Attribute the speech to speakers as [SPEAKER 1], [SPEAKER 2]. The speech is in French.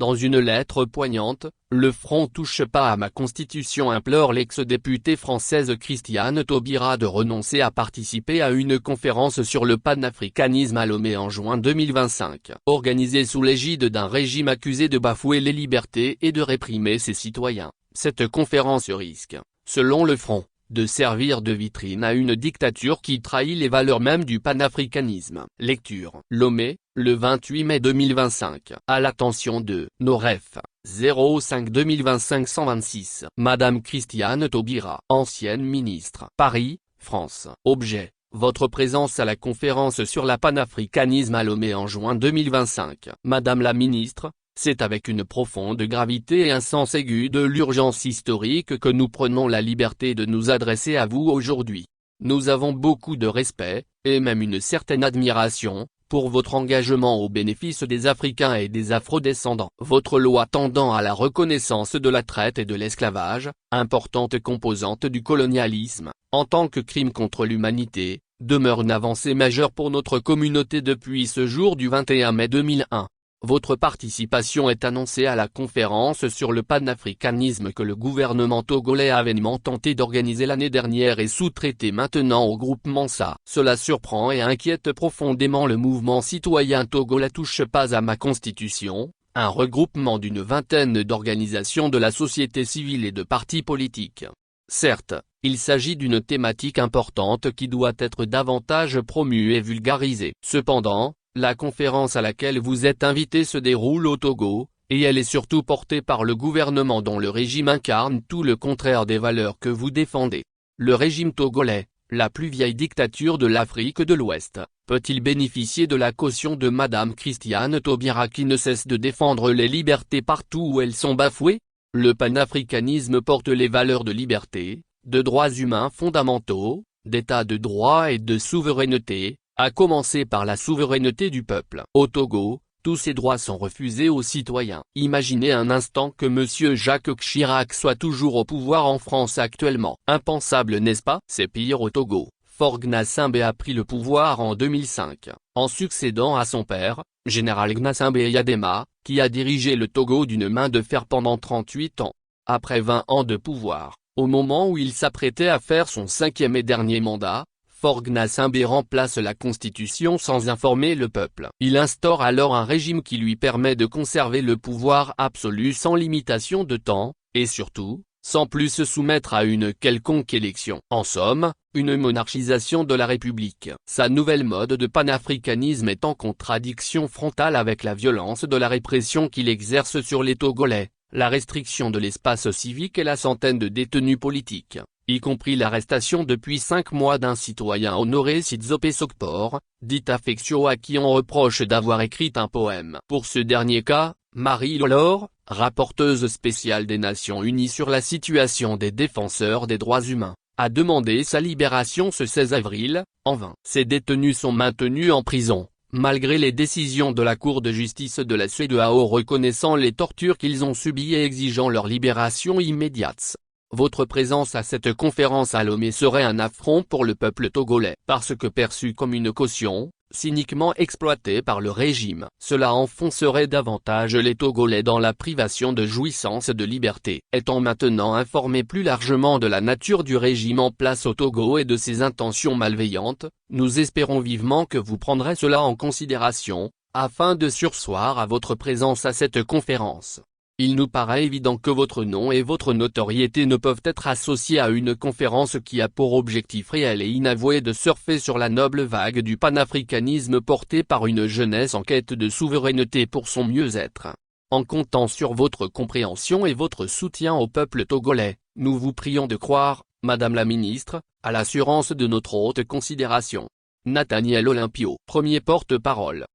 [SPEAKER 1] Dans une lettre poignante, le Front touche pas à ma constitution implore l'ex-députée française Christiane Taubira de renoncer à participer à une conférence sur le panafricanisme à Lomé en juin 2025. Organisée sous l'égide d'un régime accusé de bafouer les libertés et de réprimer ses citoyens, cette conférence risque, selon le Front, de servir de vitrine à une dictature qui trahit les valeurs mêmes du panafricanisme. Lecture. Lomé, le 28 mai 2025. À l'attention de nos refs. 05-2025-126. Madame Christiane Taubira. Ancienne ministre. Paris, France. Objet. Votre présence à la conférence sur le panafricanisme à Lomé en juin 2025. Madame la ministre, c'est avec une profonde gravité et un sens aigu de l'urgence historique que nous prenons la liberté de nous adresser à vous aujourd'hui. Nous avons beaucoup de respect, et même une certaine admiration, pour votre engagement au bénéfice des Africains et des Afro-descendants. Votre loi tendant à la reconnaissance de la traite et de l'esclavage, importante composante du colonialisme, en tant que crime contre l'humanité, demeure une avancée majeure pour notre communauté depuis ce jour du 21 mai 2001. Votre participation est annoncée à la conférence sur le panafricanisme que le gouvernement togolais a vainement tenté d'organiser l'année dernière et sous-traité maintenant au groupe Mansa. Cela surprend et inquiète profondément le mouvement citoyen togolais touche pas à ma constitution, un regroupement d'une vingtaine d'organisations de la société civile et de partis politiques. Certes, il s'agit d'une thématique importante qui doit être davantage promue et vulgarisée. Cependant, la conférence à laquelle vous êtes invité se déroule au Togo, et elle est surtout portée par le gouvernement dont le régime incarne tout le contraire des valeurs que vous défendez. Le régime togolais, la plus vieille dictature de l'Afrique de l'Ouest, peut-il bénéficier de la caution de Madame Christiane Taubira qui ne cesse de défendre les libertés partout où elles sont bafouées? Le panafricanisme porte les valeurs de liberté, de droits humains fondamentaux, d'état de droit et de souveraineté, à commencer par la souveraineté du peuple. Au Togo, tous ces droits sont refusés aux citoyens. Imaginez un instant que Monsieur Jacques Chirac soit toujours au pouvoir en France actuellement. Impensable, n'est-ce pas? C'est pire au Togo. Faure Gnassingbé a pris le pouvoir en 2005, en succédant à son père, Général Gnassingbé Eyadema, qui a dirigé le Togo d'une main de fer pendant 38 ans. Après 20 ans de pouvoir, au moment où il s'apprêtait à faire son 5e et dernier mandat, Faure Gnassingbé remplace la Constitution sans informer le peuple. Il instaure alors un régime qui lui permet de conserver le pouvoir absolu sans limitation de temps, et surtout, sans plus se soumettre à une quelconque élection. En somme, une monarchisation de la République. Sa nouvelle mode de panafricanisme est en contradiction frontale avec la violence de la répression qu'il exerce sur les Togolais, la restriction de l'espace civique et la centaine de détenus politiques, y compris l'arrestation depuis 5 mois d'un citoyen Honoré Sidzope Sokpor, dit Affectio à qui on reproche d'avoir écrit un poème. Pour ce dernier cas, Marie Lolor, rapporteuse spéciale des Nations Unies sur la situation des défenseurs des droits humains, a demandé sa libération ce 16 avril, en vain. Ces détenus sont maintenus en prison, malgré les décisions de la Cour de justice de la CEDEAO reconnaissant les tortures qu'ils ont subies et exigeant leur libération immédiate. Votre présence à cette conférence à Lomé serait un affront pour le peuple togolais, parce que perçu comme une caution, cyniquement exploitée par le régime. Cela enfoncerait davantage les Togolais dans la privation de jouissance de liberté. Étant maintenant informés plus largement de la nature du régime en place au Togo et de ses intentions malveillantes, nous espérons vivement que vous prendrez cela en considération, afin de surseoir à votre présence à cette conférence. Il nous paraît évident que votre nom et votre notoriété ne peuvent être associés à une conférence qui a pour objectif réel et inavoué de surfer sur la noble vague du panafricanisme portée par une jeunesse en quête de souveraineté pour son mieux-être. En comptant sur votre compréhension et votre soutien au peuple togolais, nous vous prions de croire, Madame la Ministre, à l'assurance de notre haute considération. Nathaniel Olympio, premier porte-parole.